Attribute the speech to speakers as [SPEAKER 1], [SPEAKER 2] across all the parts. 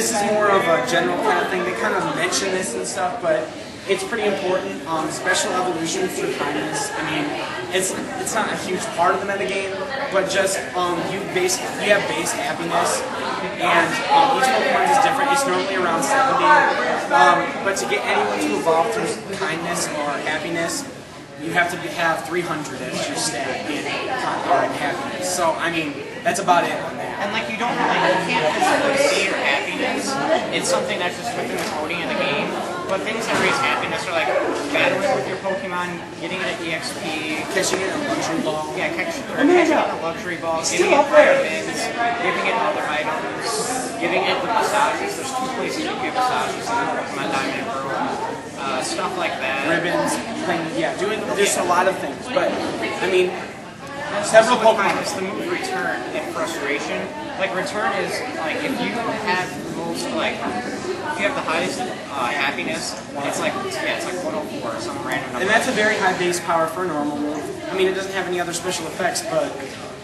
[SPEAKER 1] this is more of a general kind of thing. They kind of mention this and stuff, but it's pretty important. Special evolution through kindness. I mean, it's not a huge part of the metagame, but just you have base happiness, and each Pokemon is different. It's normally around 70, but to get anyone to evolve through kindness or happiness, you have to have 300 as your stat in happiness. So I mean, that's about it on that.
[SPEAKER 2] And like you can't physically see your happiness. It's something that's just within the coding of the game. But things that raise happiness are like battling with your Pokemon, getting it an EXP,
[SPEAKER 1] catching it in a luxury ball.
[SPEAKER 2] Yeah, catching it in a luxury ball, giving it diamonds, giving it other items, giving it the massages. There's 2 places you give massages in Pokemon Diamond and Pearl. Stuff like that.
[SPEAKER 1] Ribbons, there's a lot of things. But I mean, several Pokemon.
[SPEAKER 2] It's the move return and frustration. Like return is like if you have the most if you have the highest happiness, it's like 104 or some random number.
[SPEAKER 1] And that's a very high base power for a normal move. I mean, it doesn't have any other special effects, but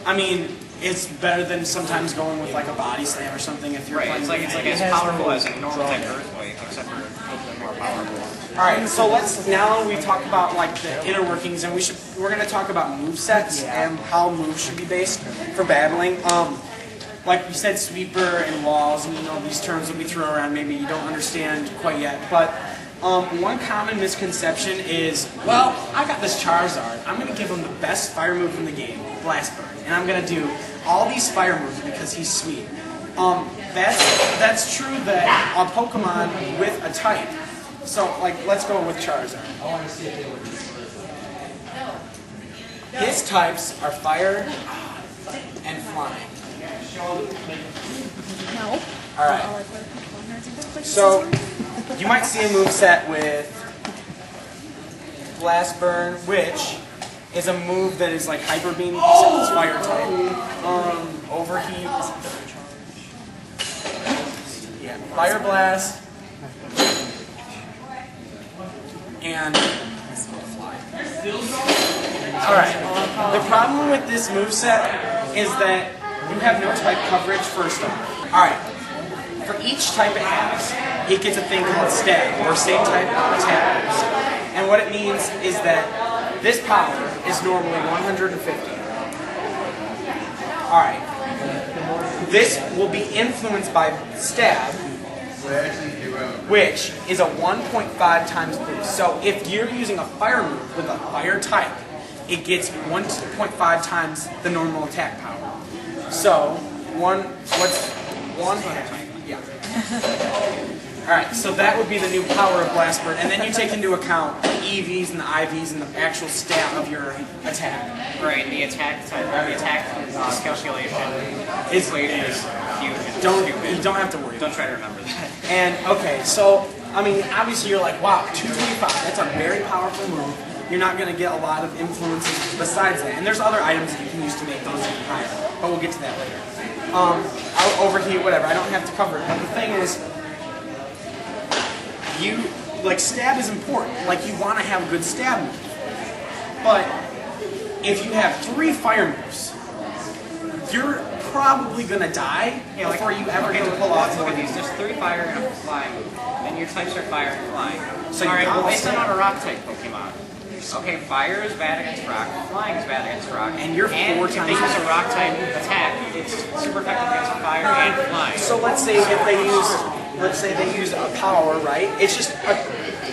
[SPEAKER 1] I mean, it's better than sometimes going with like a body slam or something if you're playing.
[SPEAKER 2] It's like as powerful as a normal type Earthquake, except for a little bit more powerful.
[SPEAKER 1] All right, so now we talk about like the inner workings, and we're going to talk about movesets and how moves should be based for battling. Like we said, sweeper and walls, and these terms that we throw around maybe you don't understand quite yet, but one common misconception is, well, I got this Charizard, I'm going to give him the best fire move in the game, Blast Burn, and I'm going to do all these fire moves because he's sweet. That's true that a Pokemon with a type. So, let's go with Charizard. His types are fire and flying.
[SPEAKER 3] No.
[SPEAKER 1] Alright. So, you might see a moveset with Blast Burn, which is a move that is like Hyper Beam, except it's fire type. Overheat. Yeah, Fire Blast. And alright, the problem with this moveset is that you have no type coverage first off. Alright, for each type it has, it gets a thing called stab, or same type attackers. And what it means is that this power is normally 150. Alright, this will be influenced by stab, which is a 1.5 times boost. So if you're using a fire move with a fire type, it gets 1.5 times the normal attack power. So what's one half? Yeah. Alright, so that would be the new power of Blast Burn, and then you take into account the EVs and the IVs and the actual stat of your attack.
[SPEAKER 2] Right, the attack type, the attack calculation is huge.
[SPEAKER 1] You don't have to worry.
[SPEAKER 2] Don't try to remember that.
[SPEAKER 1] And okay, so I mean, obviously you're like, wow, 225. That's a very powerful move. You're not going to get a lot of influences besides that. And there's other items that you can use to make those even higher, but we'll get to that later. I'll overheat, whatever. I don't have to cover it. But the thing is, stab is important. Like, you want to have a good stab move. But if you have 3 fire moves, you're probably going to die before you ever get to pull off more of these.
[SPEAKER 2] There's 3 fire and a fly move, and your types are fire and flying.
[SPEAKER 1] So
[SPEAKER 2] alright, well, based on a rock type Pokemon. Okay, fire is bad against rock, flying is bad against rock.
[SPEAKER 1] And you're 4 times.
[SPEAKER 2] If they use a rock type attack, it's super effective against fire and flying.
[SPEAKER 1] So let's say they use a power, right? It's just a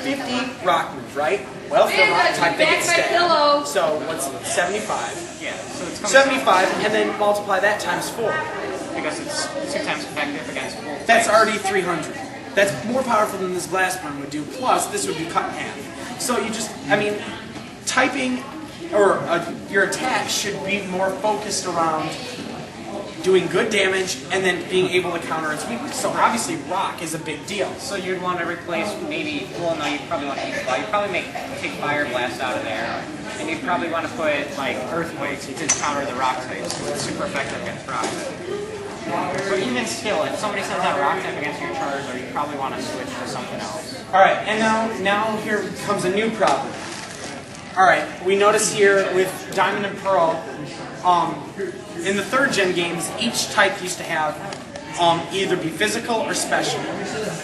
[SPEAKER 1] 50 rock move, right? Well, if they're rock type, they get stabbed. So what's 75?
[SPEAKER 2] Yeah, so it's
[SPEAKER 1] 75, and then multiply that times 4.
[SPEAKER 2] Because it's 2 times effective against full.
[SPEAKER 1] That's already 300. That's more powerful than this Blast Burn would do. Plus, this would be cut in half. So you just, I mean, typing or your attack should be more focused around doing good damage and then being able to counter its weakness. So obviously, rock is a big deal.
[SPEAKER 2] So you'd want to replace maybe, well, no, you'd probably want to use fire. You'd probably take Fire Blast out of there, and you'd probably want to put like Earthquakes to counter the rock types. It's super effective against rock. But even still, if somebody sends out rock type against your Charizard, you probably want to switch to something else.
[SPEAKER 1] All right, and now here comes a new problem. All right, we notice here with Diamond and Pearl, in the 3rd gen games, each type used to have either be physical or special.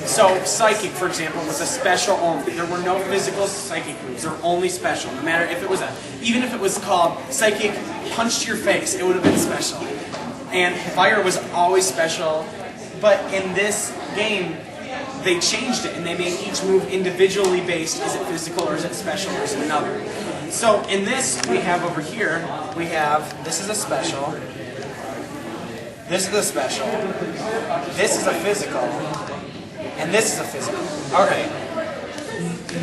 [SPEAKER 1] So psychic, for example, was a special only. There were no physical psychic moves. They were only special. No matter if it was even if it was called psychic punch to your face, it would have been special. And fire was always special. But in this game, they changed it and they made each move individually based. Is it physical or is it special or is it another? So in this, we have over here, this is a special, this is a special, this is a physical, and this is a physical. Alright,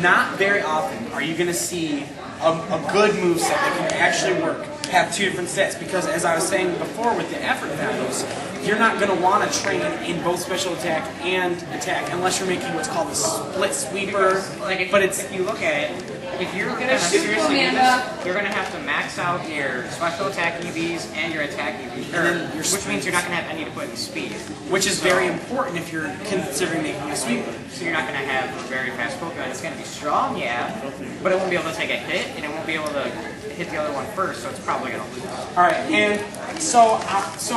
[SPEAKER 1] not very often are you going to see a good moveset that can actually work have two different sets, because as I was saying before with the effort values, you're not going to want to train in both special attack and attack unless you're making what's called a split sweeper.
[SPEAKER 2] Like if you look at it, if you're going to seriously do this, you're going to have to max out your special attack EVs and your attack EVs, which means you're not going to have any to put in speed.
[SPEAKER 1] Which is very important if you're considering making a sweeper.
[SPEAKER 2] So you're not going to have a very fast Pokemon. It's going to be strong, yeah, but it won't be able to take a hit, and it won't be able to hit the other one first, so it's probably going to lose.
[SPEAKER 1] Alright, and so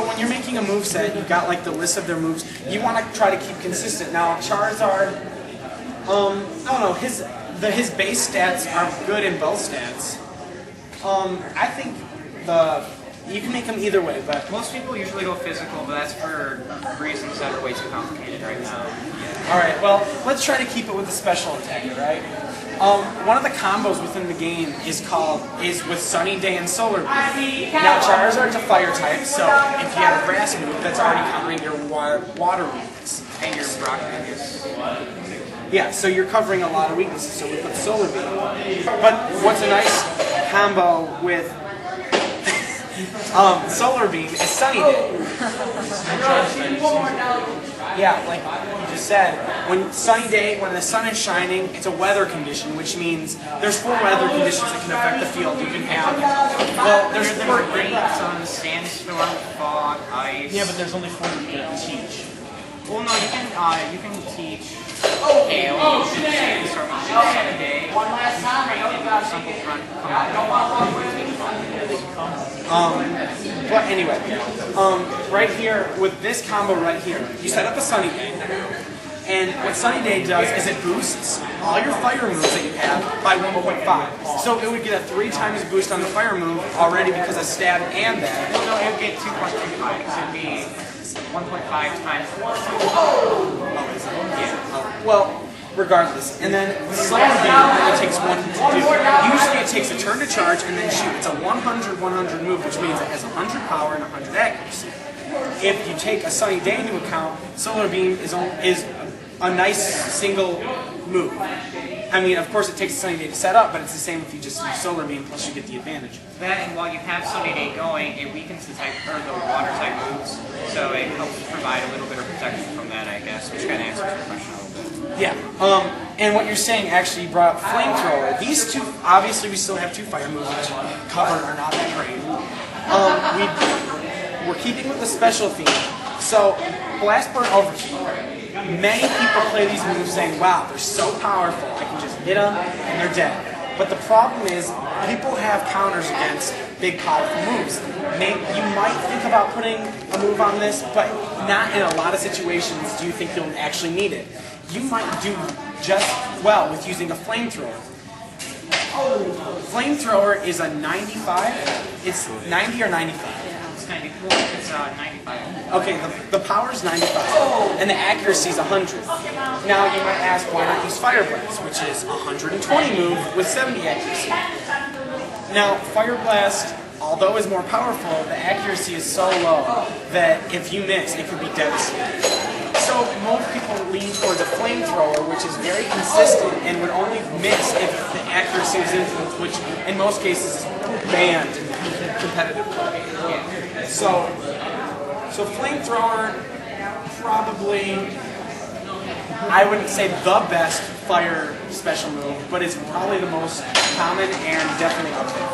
[SPEAKER 1] when you're making a moveset, you've got like the list of their moves, you want to try to keep consistent. Now, Charizard, I don't know, his base stats are good in both stats. I think you can make them either way, but
[SPEAKER 2] most people usually go physical, but that's for reasons that are way too complicated right now.
[SPEAKER 1] Alright, well, let's try to keep it with the special attack, right? One of the combos within the game is with Sunny Day and Solar Beam. Now, Charizard's a fire type, so if you have a grass move, that's already covering your water weakness.
[SPEAKER 2] And your rock weakness.
[SPEAKER 1] Yeah, so you're covering a lot of weaknesses, so we put Solar Beam. But what's a nice combo with Solar Beam is Sunny Day. Yeah, like you just said, when the sun is shining, it's a weather condition, which means there's 4 weather conditions that can affect the field. You can have, well, there's 4
[SPEAKER 2] rain, sun, sandstorm, fog, ice.
[SPEAKER 1] Yeah, but there's only 4 that you can teach.
[SPEAKER 2] Well, no, you can teach hail, you can sandstorm, you can set a day. One last time,
[SPEAKER 1] but anyway, right here, with this combo right here, you set up a Sunny Day, and what Sunny Day does is it boosts all your fire moves that you have by 1.5. So it would get a 3 times boost on the fire move already because of stab and that.
[SPEAKER 2] Well, no, it would get 2.25, because it would be 1.5 times 4.
[SPEAKER 1] Yeah. Well, regardless. And then Solar Beam only takes 1 to do. Usually it takes a turn to charge and then shoot. It's a 100-100 move, which means it has 100 power and 100 accuracy. If you take a Sunny Day into account, Solar Beam is a nice single move. I mean, of course it takes a Sunny Day to set up, but it's the same if you just use Solar Beam, plus you get the advantage.
[SPEAKER 2] That, and while you have Sunny Day going, it weakens the water type moves, so it helps provide a little bit of protection from that, I guess, which kind of answers your question a little bit.
[SPEAKER 1] Yeah, and what you're saying, actually, you brought up Flamethrower. These two, obviously we still have 2 fire moves, which covered are not that great. We're keeping with the special theme. So, Blast Burn Overheat. Many people play these moves saying, wow, they're so powerful, I can just hit them and they're dead. But the problem is, people have counters against big, powerful moves. You might think about putting a move on this, but not in a lot of situations do you think you'll actually need it. You might do just well with using a Flamethrower. Flamethrower is a 95. It's 90 or 95.
[SPEAKER 2] It's 95.
[SPEAKER 1] Okay, the power is 95, and the accuracy is 100. Now you might ask, why not use Fire Blast, which is 120 move with 70 accuracy. Now, Fire Blast, although is more powerful, the accuracy is so low that if you miss, it could be devastating. So most people lean towards a Flamethrower, which is very consistent and would only miss if the accuracy is influenced, which in most cases is banned in competitive play. So Flamethrower, probably, I wouldn't say the best fire special move, but it's probably the most common and definitely up there.